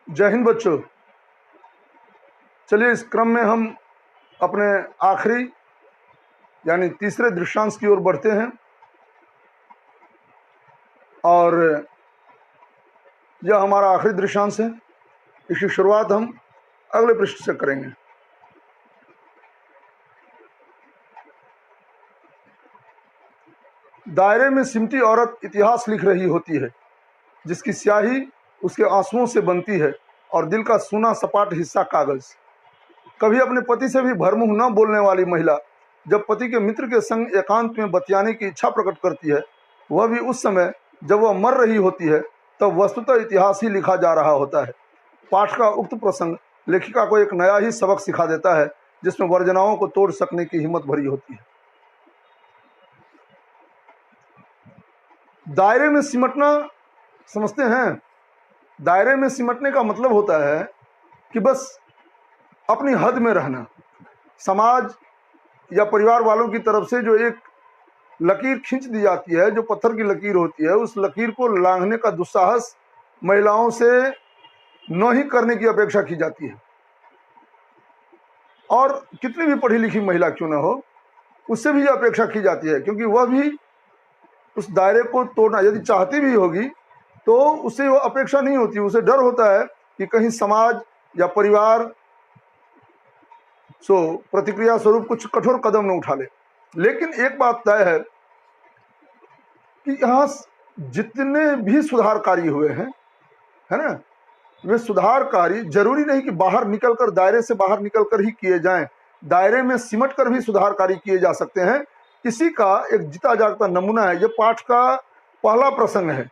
जय हिंद बच्चों। चलिए इस क्रम में हम अपने आखिरी यानी तीसरे दृश्यांश की ओर बढ़ते हैं और यह हमारा आखिरी दृश्यांश है। इसकी शुरुआत हम अगले पृष्ठ से करेंगे। दायरे में सिमटी औरत इतिहास लिख रही होती है, जिसकी स्याही उसके आंसुओं से बनती है और दिल का सूना सपाट हिस्सा कागज। कभी अपने पति से भी भरमुंह न बोलने वाली महिला जब पति के मित्र के संग एकांत में बतियाने की इच्छा प्रकट करती है, वह भी उस समय जब वह मर रही होती है, तब वस्तुतः इतिहास ही लिखा जा रहा होता है। पाठ का उक्त प्रसंग लेखिका को एक नया ही सबक सिखा देता है, जिसमें वर्जनाओं को तोड़ सकने की हिम्मत भरी होती है। दायरे में सिमटना समझते हैं? दायरे में सिमटने का मतलब होता है कि बस अपनी हद में रहना। समाज या परिवार वालों की तरफ से जो एक लकीर खींच दी जाती है, जो पत्थर की लकीर होती है, उस लकीर को लांघने का दुस्साहस महिलाओं से न ही करने की अपेक्षा की जाती है। और कितनी भी पढ़ी लिखी महिला क्यों न हो, उससे भी यह अपेक्षा की जाती है, क्योंकि वह भी उस दायरे को तोड़ना यदि चाहती भी होगी तो उससे वो अपेक्षा नहीं होती। उसे डर होता है कि कहीं समाज या परिवार प्रतिक्रिया स्वरूप कुछ कठोर कदम न उठा ले। लेकिन एक बात तय है कि यहाँ जितने भी सुधारकारी हुए हैं, है ना, वे सुधारकारी जरूरी नहीं कि बाहर निकलकर, दायरे से बाहर निकलकर ही किए जाएं। दायरे में सिमट कर भी सुधारकारी किए जा सकते हैं। इसी का एक जीता जागता नमूना है। यह पाठ का पहला प्रसंग है।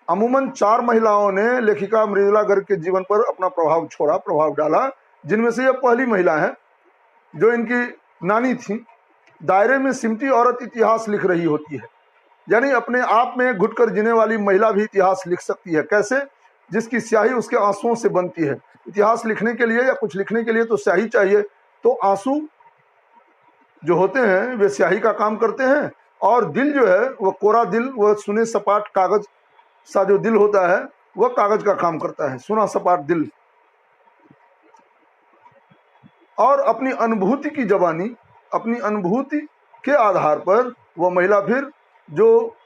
अमूमन 4 महिलाओं ने लेखिका मृदुला गर्ग के जीवन पर अपना प्रभाव डाला, जिनमें से यह पहली महिला है जो इनकी नानी थी। दायरे में सिमटी औरत इतिहास लिख रही होती है, यानी अपने आप में घुटकर जीने वाली महिला भी इतिहास लिख सकती है। कैसे? जिसकी स्याही उसके आंसुओं से बनती है। इतिहास लिखने के लिए या कुछ लिखने के लिए तो स्याही चाहिए, तो आंसू जो होते हैं वे स्याही का काम करते हैं, और दिल जो है वह कोरा दिल, वह सुने सपाट कागज सा जो दिल होता है वह कागज का काम करता है, सुना सपाट दिल। और अपनी अनुभूति की जबानी, अपनी अनुभूति के आधार पर वह महिला फिर जो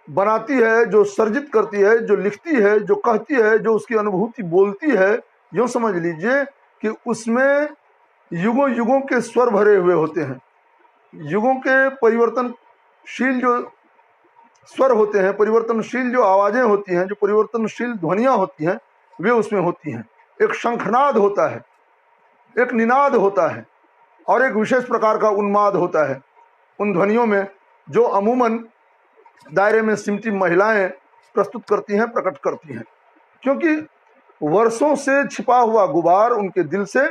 बनाती है, जो सर्जित करती है, जो लिखती है, जो कहती है, जो उसकी अनुभूति बोलती है, यूँ समझ लीजिए कि उसमें युगों युगों के स्वर भरे हुए होते हैं। युगों के परिवर्तनशील जो स्वर होते हैं, परिवर्तनशील जो आवाजें होती हैं, जो परिवर्तनशील ध्वनियाँ होती हैं, वे उसमें होती हैं। एक शंखनाद होता है, एक निनाद होता है, और एक विशेष प्रकार का उन्माद होता है उन ध्वनियों में, जो अमूमन दायरे में सिमटी महिलाएं प्रस्तुत करती हैं, प्रकट करती हैं। क्योंकि वर्षों से छिपा हुआ गुबार उनके दिल से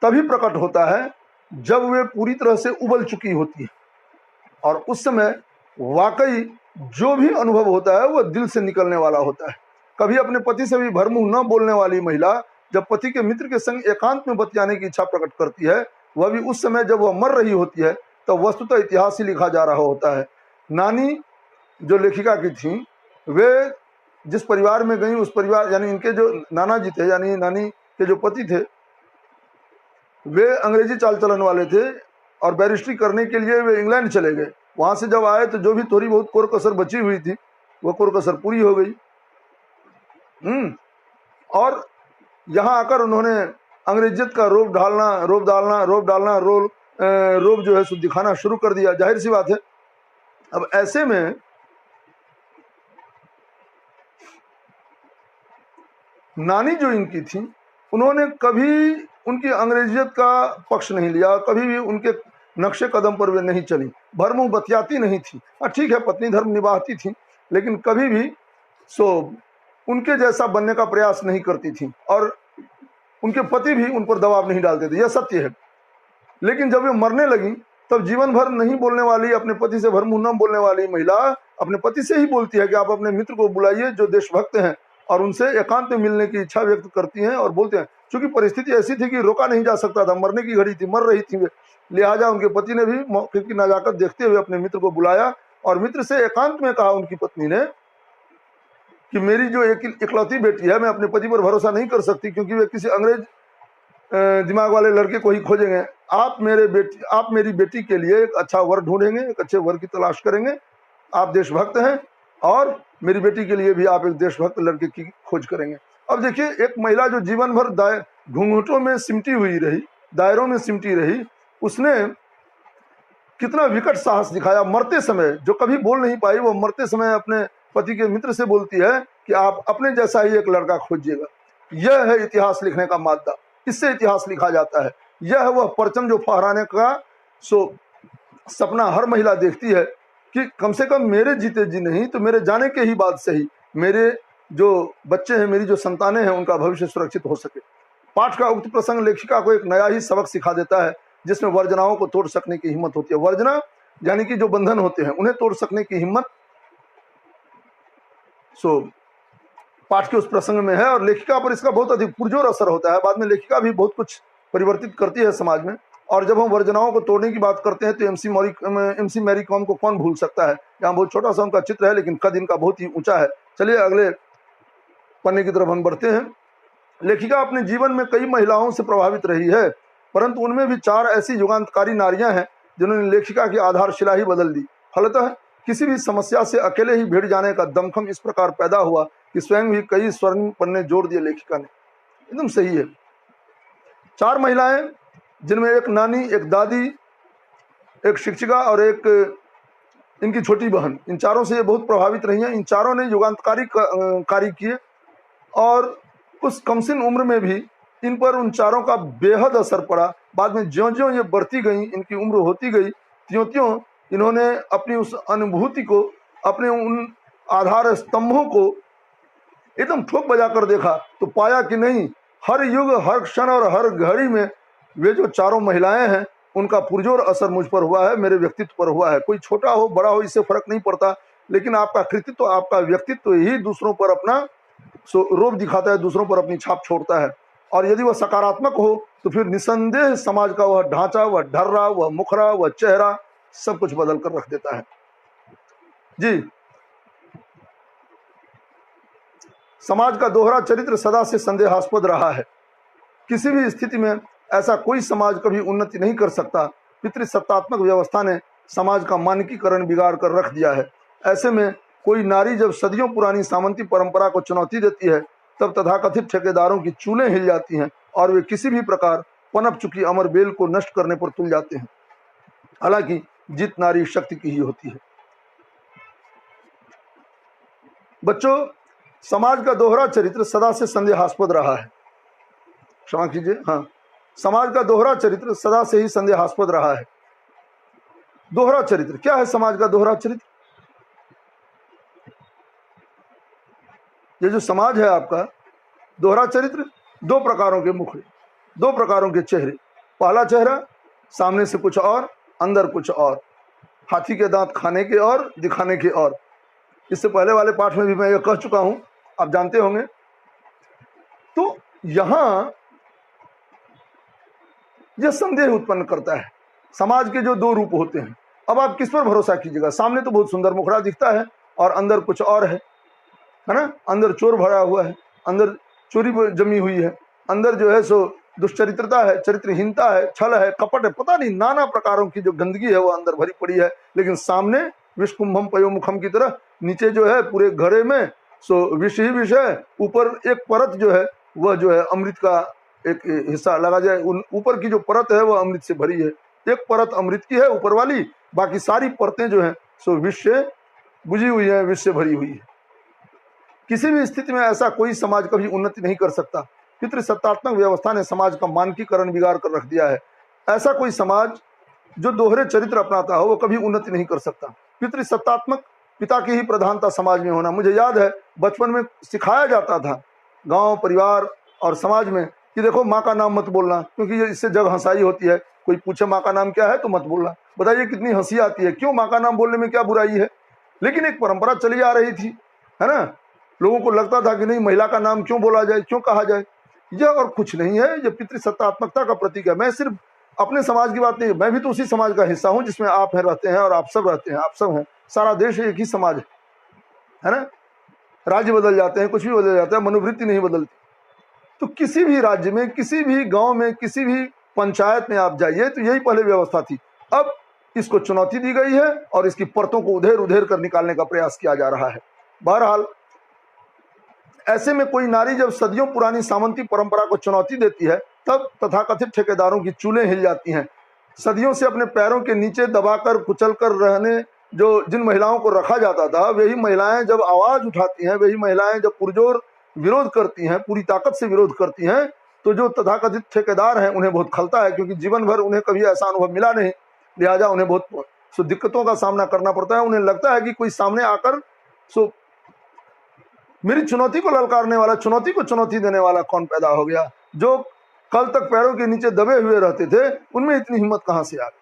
तभी प्रकट होता है जब वे पूरी तरह से उबल चुकी होती है, और उस समय वाकई जो भी अनुभव होता है वह दिल से निकलने वाला होता है। कभी अपने पति से भी भरमुंह न बोलने वाली महिला जब पति के मित्र के संग एकांत में बतियाने की इच्छा प्रकट करती है, वह भी उस समय जब वह मर रही होती है, तो वस्तुतः इतिहास ही लिखा जा रहा होता है। नानी जो लेखिका की थी, वे जिस परिवार में गई, उस परिवार यानी इनके जो नाना जी थे, यानी नानी के जो पति थे, वे अंग्रेजी चाल चलन वाले थे और बैरिस्ट्री करने के लिए वे इंग्लैंड चले गए। वहां से जब आए तो जो भी थोड़ी बहुत कोर कसर बची हुई थी वो कोर कसर पूरी हो गई। और यहाँ आकर उन्होंने अंग्रेजियत का रोब जो है सो दिखाना शुरू कर दिया। जाहिर सी बात है, अब ऐसे में नानी जो इनकी थी, उन्होंने कभी उनकी अंग्रेजियत का पक्ष नहीं लिया, कभी भी उनके नक्शे कदम पर वे नहीं चली, भरमुंह बतियाती नहीं थी। ठीक है, पत्नी धर्म निभाती थी, लेकिन कभी भी उनके जैसा बनने का प्रयास नहीं करती थी, और उनके पति भी उन पर दबाव नहीं डालते थे, यह सत्य है। लेकिन जब वे मरने लगी, तब जीवन भर नहीं बोलने वाली, अपने पति से भरमुंह न बोलने वाली महिला अपने पति से ही बोलती है कि आप अपने मित्र को बुलाइए जो देशभक्त हैं, और उनसे एकांत में मिलने की इच्छा व्यक्त करती हैं और बोलते हैं। चूंकि परिस्थिति ऐसी थी कि रोका नहीं जा सकता था, मरने की घड़ी थी, मर रही थी वे, लिहाजा उनके पति ने भी मौके की नजाकत देखते हुए अपने मित्र को बुलाया और मित्र से एकांत में कहा उनकी पत्नी ने कि मेरी जो इकलौती बेटी है, मैं अपने पति पर भरोसा नहीं कर सकती क्योंकि वे किसी अंग्रेज दिमाग वाले लड़के को ही खोजेंगे। आप मेरी बेटी के लिए एक अच्छा वर ढूंढेंगे, एक अच्छे वर की तलाश करेंगे। आप देशभक्त हैं और मेरी बेटी के लिए भी आप एक देशभक्त लड़के की खोज करेंगे। अब देखिए, एक महिला जो जीवन भर घूंघटों में सिमटी हुई रही, दायरों में सिमटी रही, उसने कितना विकट साहस दिखाया। मरते समय, जो कभी बोल नहीं पाई, वो मरते समय अपने पति के मित्र से बोलती है कि आप अपने जैसा ही एक लड़का खोजिएगा। यह है इतिहास लिखने का मादा, इससे इतिहास लिखा जाता है। यह है वह परचम जो फहराने का सपना हर महिला देखती है कि कम से कम मेरे जीते जी नहीं तो मेरे जाने के ही बाद सही मेरे जो बच्चे हैं, मेरी जो संतानें हैं, उनका भविष्य सुरक्षित हो सके। पाठ का उक्त प्रसंग लेखिका को एक नया ही सबक सिखा देता है जिसमें वर्जनाओं को तोड़ सकने की हिम्मत होती है। वर्जना यानी कि जो बंधन होते हैं उन्हें तोड़ सकने की हिम्मत पाठ के उस प्रसंग में है और लेखिका पर इसका बहुत अधिक पुरजोर असर होता है। बाद में लेखिका भी बहुत कुछ परिवर्तित करती है समाज में। और जब हम वर्जनाओं को तोड़ने की बात करते हैं तो एमसी मैरी कॉम को कौन भूल सकता है। यहाँ बहुत छोटा सा उनका चित्र है लेकिन कद इनका बहुत ही ऊंचा है। चलिए अगले पन्ने की तरफ हम बढ़ते हैं। लेखिका अपने जीवन में कई महिलाओं से प्रभावित रही है, परंतु उनमें भी 4 ऐसी युगांतकारी नारियां हैं जिन्होंने लेखिका की आधारशिला ही बदल दी। फलतः किसी भी समस्या से अकेले ही भिड़ जाने का दमखम इस प्रकार पैदा हुआ कि स्वयं भी कई स्वर्णिम पन्ने जोड़ दिए लेखिका ने। एकदम सही है। 4 महिलाएं, जिनमें एक नानी, एक दादी, एक शिक्षिका और एक इनकी छोटी बहन, इन चारों से ये बहुत प्रभावित रही हैं। इन चारों ने युगांतकारी कार्य किए और उस कमसिन उम्र में भी इन पर उन चारों का बेहद असर पड़ा। बाद में ज्यों ज्यों ये बढ़ती गई, इनकी उम्र होती गई, त्यों त्यों इन्होंने अपनी उस अनुभूति को, अपने उन आधार स्तंभों को एकदम ठोक बजा कर देखा तो पाया कि नहीं, हर युग, हर क्षण और हर घड़ी में वे जो चारों महिलाएं हैं उनका पुरजोर असर मुझ पर हुआ है, मेरे व्यक्तित्व पर हुआ है। कोई छोटा हो बड़ा हो इससे फर्क नहीं पड़ता, लेकिन आपका कृतित्व, आपका व्यक्तित्व ही दूसरों पर अपना रोब दिखाता है, दूसरों पर अपनी छाप छोड़ता है। और यदि वह सकारात्मक हो तो फिर निसंदेह समाज का वह ढांचा, वह ढर्रा, वह मुखरा, वह चेहरा सब कुछ बदल कर रख देता है। जी, समाज का दोहरा चरित्र सदा से संदेहास्पद रहा है। किसी भी स्थिति में ऐसा कोई समाज कभी उन्नति नहीं कर सकता। पितृसत्तात्मक व्यवस्था ने समाज का मानकीकरण बिगाड़ कर रख दिया है। ऐसे में कोई नारी जब सदियों पुरानी सामंती परंपरा को चुनौती देती है तब तथाकथित ठेकेदारों की चूलें हिल जाती हैं और वे किसी भी प्रकार पनप चुकी अमर बेल को नष्ट करने पर तुल जाते हैं। हालांकि जीत नारी शक्ति की ही होती है। बच्चों, समाज का दोहरा चरित्र सदा से संदेहास्पद रहा है। क्षमा कीजिए, हाँ, समाज का दोहरा चरित्र सदा से ही संदेहास्पद रहा है। दोहरा चरित्र क्या है? समाज का दोहरा चरित्र, ये जो समाज है आपका, दोहरा चरित्र 2 प्रकारों के मुख, 2 प्रकारों के चेहरे। पहला चेहरा सामने से कुछ और, अंदर कुछ और, हाथी के दांत खाने के और, दिखाने के और। इससे पहले वाले पाठ में भी मैं ये कह चुका हूं, आप जानते होंगे। तो यहां यह संदेह उत्पन्न करता है। समाज के जो 2 रूप होते हैं, अब आप किस पर भरोसा कीजिएगा? सामने तो बहुत सुंदर मुखड़ा दिखता है और अंदर कुछ और है ना? अंदर चोर भरा हुआ है, अंदर चोरी जमी हुई है, अंदर जो है सो दुष्चरित्रता है, चरित्रहीनता है, छल है, कपट है, पता नहीं नाना प्रकारों की जो गंदगी है वो अंदर भरी पड़ी है। लेकिन सामने विषकुंभम पयोमुखम की तरह नीचे जो है पूरे घड़े में सो विष ही विष है। ऊपर एक परत जो है वह जो है अमृत का एक हिस्सा लगा जाए, ऊपर की जो परत है वह अमृत से भरी है। एक परत अमृत की है ऊपर वाली, बाकी सारी परतें जो है सो विष से बुझी हुई है, विष से भरी हुई है। किसी भी स्थिति में ऐसा कोई समाज कभी उन्नति नहीं कर सकता। पितृसत्तात्मक व्यवस्था ने समाज का मानकीकरण बिगाड़ कर रख दिया है। ऐसा कोई समाज जो दोहरे चरित्र अपनाता हो वो कभी उन्नति नहीं कर सकता। पितृसत्तात्मक, पिता की ही प्रधानता समाज में होना। मुझे याद है बचपन में सिखाया जाता था गांव, परिवार और समाज में कि देखो माँ का नाम मत बोलना, क्योंकि इससे जग हंसाई होती है। कोई पूछे माँ का नाम क्या है तो मत बोलना। बताइए कितनी हंसी आती है। क्यों? माँ का नाम बोलने में क्या बुराई है? लेकिन एक परंपरा चली आ रही थी, है ना। लोगों को लगता था कि नहीं, महिला का नाम क्यों बोला जाए, क्यों कहा जाए। यह और कुछ नहीं है, यह पितृसत्तात्मकता का प्रतीक है। मैं सिर्फ अपने समाज की बात नहीं, मैं भी तो उसी समाज का हिस्सा हूं जिसमें आप हैं, रहते हैं और आप सब रहते हैं, आप सब हैं। सारा देश एक ही समाज है ना। राज्य बदल जाते हैं, कुछ भी बदल जाता है, मनोवृत्ति नहीं बदलती। तो किसी भी राज्य में, किसी भी गांव में, किसी भी पंचायत में आप जाइए तो यही पहले व्यवस्था थी। अब इसको चुनौती दी गई है और इसकी परतों को उधेर उधेर कर निकालने का प्रयास किया जा रहा है। बहरहाल ऐसे में कोई नारी जब सदियों पुरानी सामंती परंपरा को चुनौती देती है, तब तथाकथित ठेकेदारों की चूलें हिल जाती हैं। सदियों से अपने पैरों के नीचे दबाकर कुचलकर रहने जिन महिलाओं को रखा जाता था, वही महिलाएं जब आवाज उठाती हैं, वही महिलाएं जब पुरजोर विरोध करती हैं, पूरी ताकत से विरोध करती हैं, तो जो तथाकथित ठेकेदार हैं उन्हें बहुत खलता है, क्योंकि जीवन भर उन्हें कभी ऐसा अनुभव मिला नहीं, लिहाजा उन्हें बहुत दिक्कतों का सामना करना पड़ता है। उन्हें लगता है कि कोई सामने आकर मेरी चुनौती को ललकारने वाला, चुनौती को चुनौती देने वाला कौन पैदा हो गया। जो कल तक पैरों के नीचे दबे हुए रहते थे, उनमें इतनी हिम्मत कहाँ से आ गई?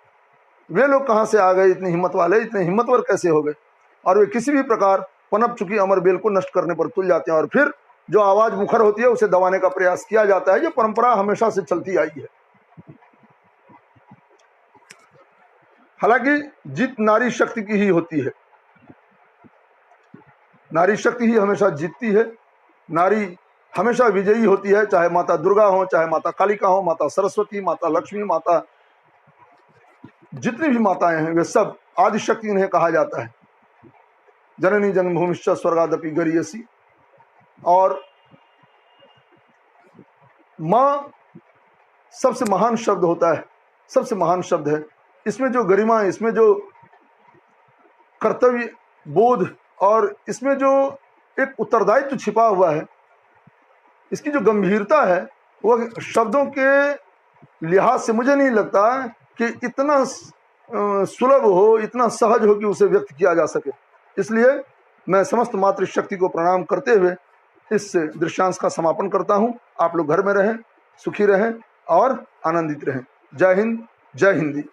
वे लोग कहाँ से आ गए इतनी हिम्मत वाले, इतने हिम्मतवर कैसे हो गए? और वे किसी भी प्रकार पनप चुकी अमर बेल को नष्ट करने पर तुल जाते हैं, और फिर जो आवाज मुखर होती है उसे दबाने का प्रयास किया जाता है। ये परंपरा हमेशा से चलती आई है। हालांकि जीत नारी शक्ति की ही होती है, नारी शक्ति ही हमेशा जीतती है, नारी हमेशा विजयी होती है। चाहे माता दुर्गा हो, चाहे माता कालिका हो, माता सरस्वती, माता लक्ष्मी, माता जितनी भी माताएं हैं वे सब आदिशक्ति उन्हें कहा जाता है। जननी जन्मभूमिश्च स्वर्गादपि गरीयसी। और माँ सबसे महान शब्द होता है, सबसे महान शब्द है। इसमें जो गरिमा, इसमें जो कर्तव्य बोध और इसमें जो एक उत्तरदायित्व छिपा हुआ है, इसकी जो गंभीरता है, वह शब्दों के लिहाज से मुझे नहीं लगता कि इतना सुलभ हो, इतना सहज हो कि उसे व्यक्त किया जा सके। इसलिए मैं समस्त मातृशक्ति को प्रणाम करते हुए इस दृश्यांश का समापन करता हूँ। आप लोग घर में रहें, सुखी रहें और आनंदित रहें। जय हिंद, जय हिंदी।